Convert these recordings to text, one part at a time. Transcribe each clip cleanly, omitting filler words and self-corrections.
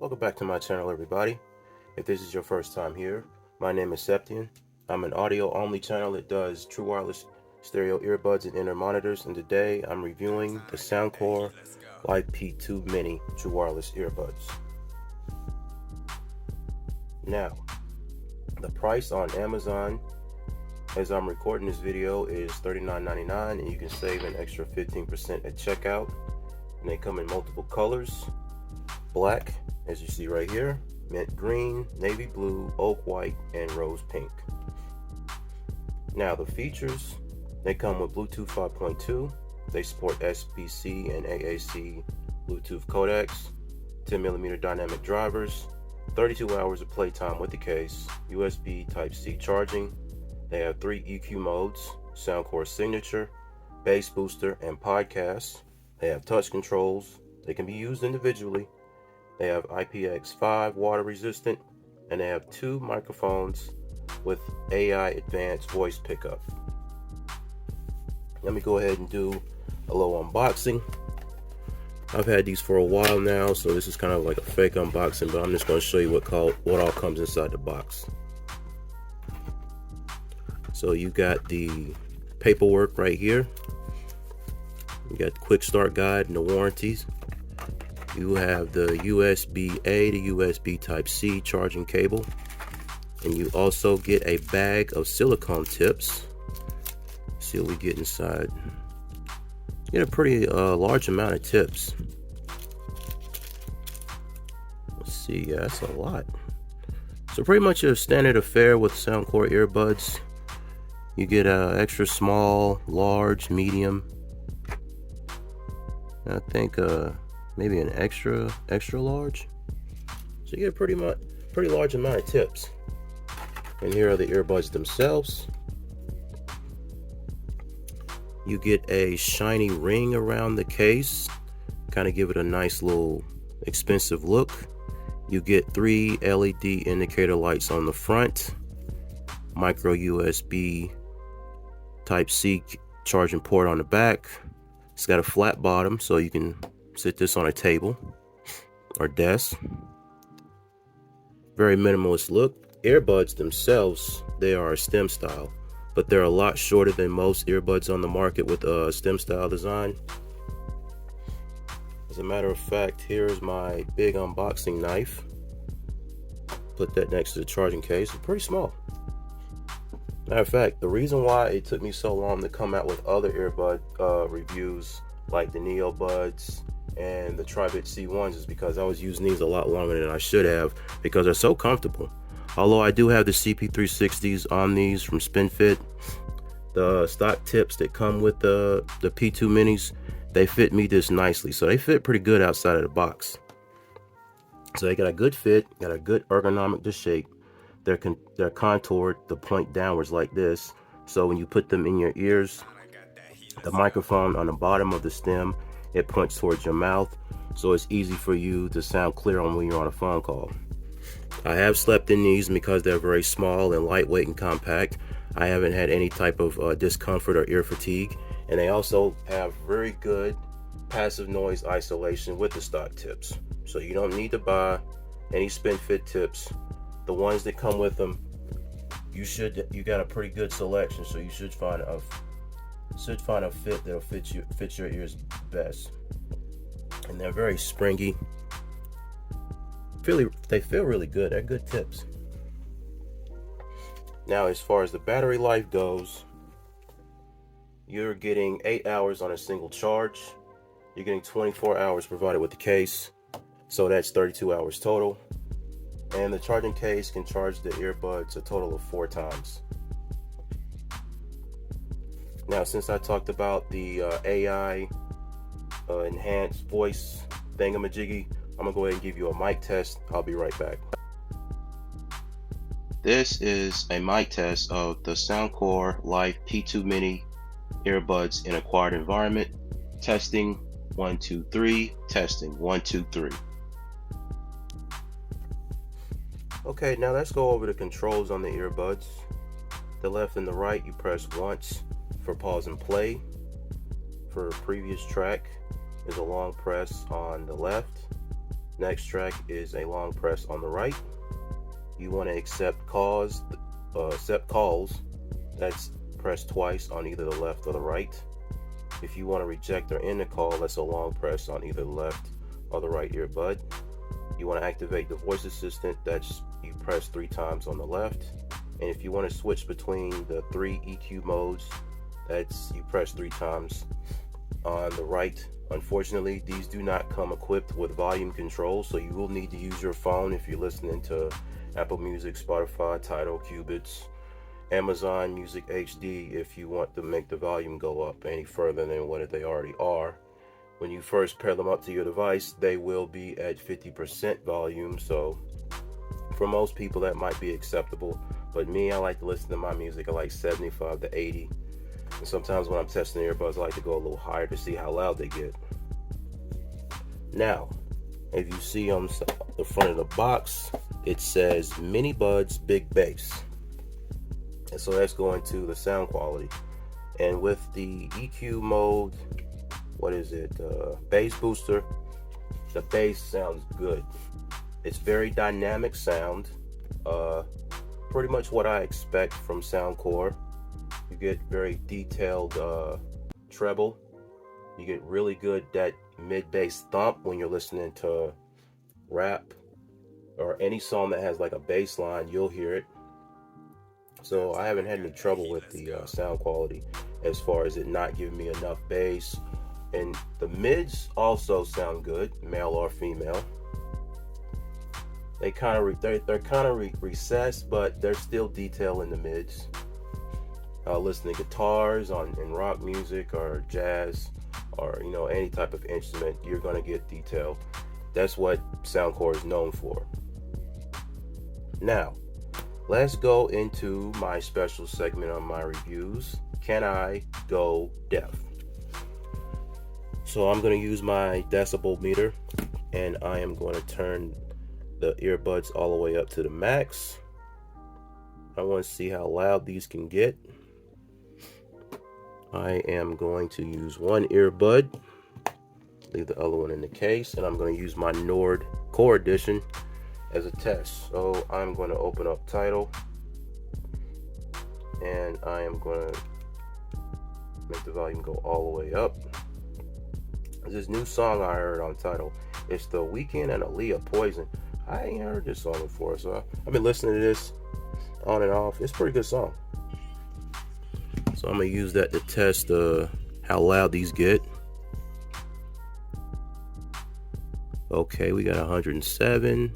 Welcome back to my channel, everybody. If this is your first time here, my name is Septian. I'm an audio-only channel that does true wireless stereo earbuds and inner monitors, and today I'm reviewing the Soundcore Live P2 Mini true wireless earbuds. Now, the price on Amazon as I'm recording this video is $39.99, and you can save an extra 15% at checkout. And they come in multiple colors: black, as you see right here, mint green, navy blue, oak white, and rose pink. Now the features: they come with Bluetooth 5.2, they support SBC and AAC Bluetooth codecs, 10mm dynamic drivers, 32 hours of playtime with the case, USB Type-C charging. They have 3 EQ modes: Soundcore Signature, Bass Booster, and Podcast. They have touch controls. They can be used individually. They have IPX5 water resistant, and they have 2 microphones with AI advanced voice pickup. Let me go ahead and do a little unboxing. I've had these for a while now, so this is kind of like a fake unboxing, but I'm just going to show you what all comes inside the box. So you got the paperwork right here. You got the quick start guide and the warranties. You have the USB-A to USB Type-C charging cable, and you also get a bag of silicone tips. See what we get inside. You get a pretty large amount of tips. Let's see, yeah, that's a lot. So pretty much a standard affair with Soundcore earbuds. You get extra small, large, medium. I think maybe an extra large. So you get a pretty large amount of tips. And here are the earbuds themselves. You get a shiny ring around the case, kind of give it a nice little expensive look. You get 3 LED indicator lights on the front, micro USB Type-C charging port on the back. It's got a flat bottom, so you can sit this on a table or desk. Very minimalist look. Earbuds themselves, they are a stem style, but they're a lot shorter than most earbuds on the market with a stem style design. As a matter of fact, here's my big unboxing knife. Put that next to the charging case. It's pretty small. Matter of fact, the reason why it took me so long to come out with other earbud reviews like the Neo Buds and the Tribit C1s is because I was using these a lot longer than I should have, because they're so comfortable. Although I do have the CP360s on these from SpinFit, the stock tips that come with the P2 Minis, they fit me this nicely. So they fit pretty good outside of the box. So they got a good fit, got a good ergonomic to shape. They're contoured to point downwards like this, so when you put them in your ears, the microphone on the bottom of the stem, it points towards your mouth, so it's easy for you to sound clear on when you're on a phone call. I have slept in these because they're very small and lightweight and compact. I haven't had any type of discomfort or ear fatigue, and they also have very good passive noise isolation with the stock tips, so you don't need to buy any SpinFit tips. The ones that come with them, you got a pretty good selection, so you should find a fit that'll fit your ears best. And they're very springy. They feel really good. They're good tips. Now, as far as the battery life goes, you're getting 8 hours on a single charge. You're getting 24 hours provided with the case, so that's 32 hours total. And the charging case can charge the earbuds a total of 4 times. Now, since I talked about the AI enhanced voice thingamajiggy, I'm gonna go ahead and give you a mic test. I'll be right back. This is a mic test of the Soundcore Live P2 Mini earbuds in a quiet environment. Testing 1 2 3. Testing 1 2 3. Okay, now let's go over the controls on the earbuds. The left and the right, you press once for pause and play. For previous track is a long press on the left. Next track is a long press on the right. You want to accept calls. That's press twice on either the left or the right. If you want to reject or end the call, that's a long press on either the left or the right earbud. You want to activate the voice assistant, that's you press 3 times on the left. And if you want to switch between the 3 EQ modes, that's you press 3 times on the right. Unfortunately, these do not come equipped with volume control, so you will need to use your phone if you're listening to Apple Music, Spotify, Tidal, Qubits, Amazon Music HD if you want to make the volume go up any further than what they already are. When you first pair them up to your device, they will be at 50% volume, so for most people that might be acceptable. But me, I like to listen to my music at like 75 to 80. And sometimes when I'm testing earbuds, I like to go a little higher to see how loud they get. Now, if you see on the front of the box, it says Mini Buds Big Bass. And so that's going to the sound quality. And with the EQ mode, what is it? Bass booster, the bass sounds good. It's very dynamic sound. Pretty much what I expect from Soundcore. You get very detailed treble. You get really good that mid-bass thump when you're listening to rap or any song that has like a bass line, you'll hear it. So I haven't had any trouble with the sound quality as far as it not giving me enough bass. And the mids also sound good, male or female. They're kind of recessed, but there's still detail in the mids. Listening to guitars in rock music or jazz or any type of instrument, you're gonna get detail. That's what Soundcore is known for. Now, let's go into my special segment on my reviews. Can I go deaf? So I'm going to use my decibel meter and I am going to turn the earbuds all the way up to the max. I want to see how loud these can get. I am going to use one earbud, leave the other one in the case, and I'm going to use my Nord Core Edition as a test. So I'm going to open up Tidal and I am going to make the volume go all the way up. This new song I heard on Tidal, it's The Weeknd and Aaliyah, Poison. I ain't heard this song before, so I've been listening to this on and off. It's a pretty good song. So I'm gonna use that to test how loud these get. Okay, we got 107,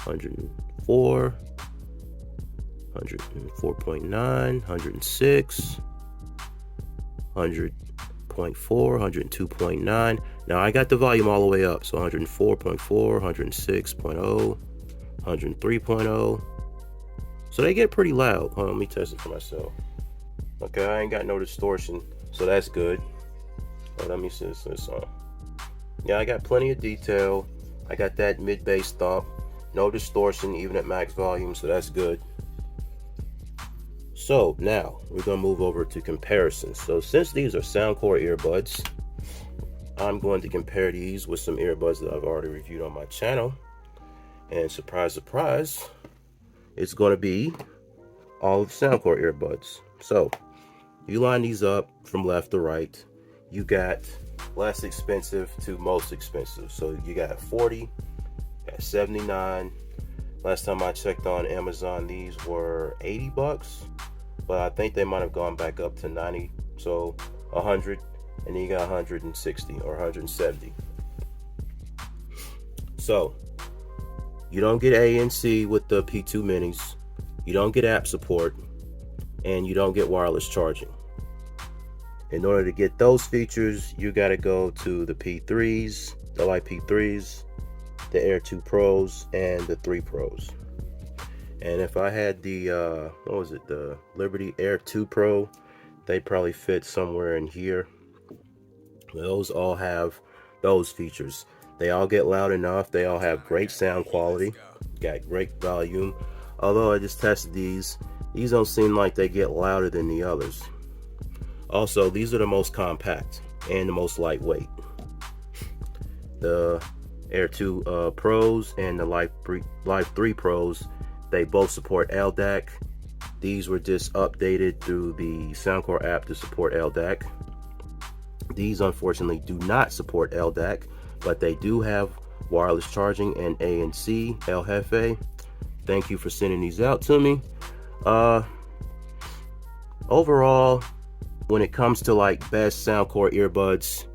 104, 104.9, 106, 100.4, 102.9. Now I got the volume all the way up, so 104.4, 106.0, 103.0. So they get pretty loud. Hold on, let me test it for myself. Okay, I ain't got no distortion, so that's good. Oh, let me see this song. Yeah, I got plenty of detail. I got that mid-bass thump, no distortion even at max volume, so that's good. So now we're gonna move over to comparisons. So since these are Soundcore earbuds, I'm going to compare these with some earbuds that I've already reviewed on my channel. And surprise, surprise, it's going to be all of Soundcore earbuds. So you line these up from left to right. You got less expensive to most expensive. So you got 40, got 79. Last time I checked on Amazon, these were $80, but I think they might have gone back up to 90. So 100, and then you got 160 or 170. So you don't get ANC with the P2 minis, you don't get app support, and you don't get wireless charging. In order to get those features, you got to go to the P3s, the Light P3s, the Air 2 Pros, and the 3 Pros. And if I had the the Liberty Air 2 Pro, they probably fit somewhere in here. Those all have those features. They all get loud enough. They all have great sound quality, got great volume. Although I just tested these don't seem like they get louder than the others. Also, these are the most compact and the most lightweight. the Air 2 Pros and the Live 3 Pros, they both support LDAC. These were just updated through the Soundcore app to support LDAC. These unfortunately do not support LDAC, but they do have wireless charging and ANC El Jefe. Thank you for sending these out to me. Overall, when it comes to like best Soundcore earbuds,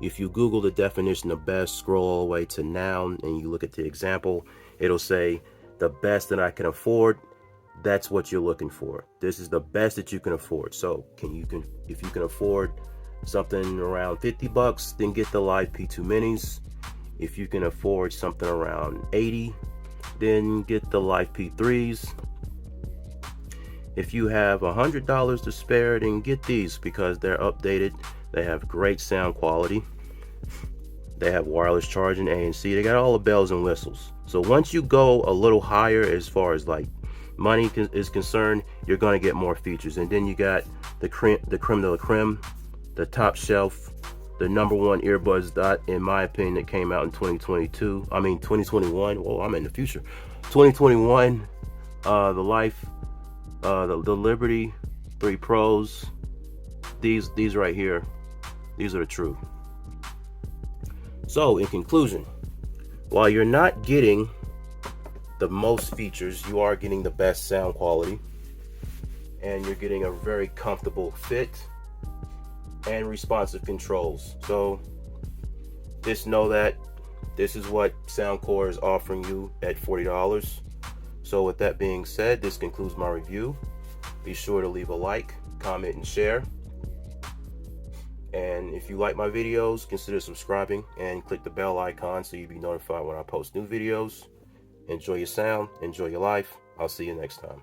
if you Google the definition of best, scroll all the way to noun, and you look at the example, it'll say the best that I can afford. That's what you're looking for. This is the best that you can afford. So if you can afford something around $50, then get the Live P2 Minis. If you can afford something around $80, then get the Live P3s. If you have $100 to spare, then get these because they're updated. They have great sound quality. They have wireless charging, ANC. They got all the bells and whistles. So once you go a little higher as far as like money is concerned, you're going to get more features. And then you got the creme de la creme, the top shelf, the #1 earbuds that, in my opinion, that came out in 2021. Whoa, I'm in the future. 2021, the Liberty 3 Pros. These right here, these are the truth. So in conclusion, while you're not getting the most features, you are getting the best sound quality, and you're getting a very comfortable fit and responsive controls. So just know that this is what Soundcore is offering you at $40. So with that being said, this concludes my review. Be sure to leave a like, comment, and share. And if you like my videos, consider subscribing and click the bell icon so you'll be notified when I post new videos. Enjoy your sound, enjoy your life. I'll see you next time.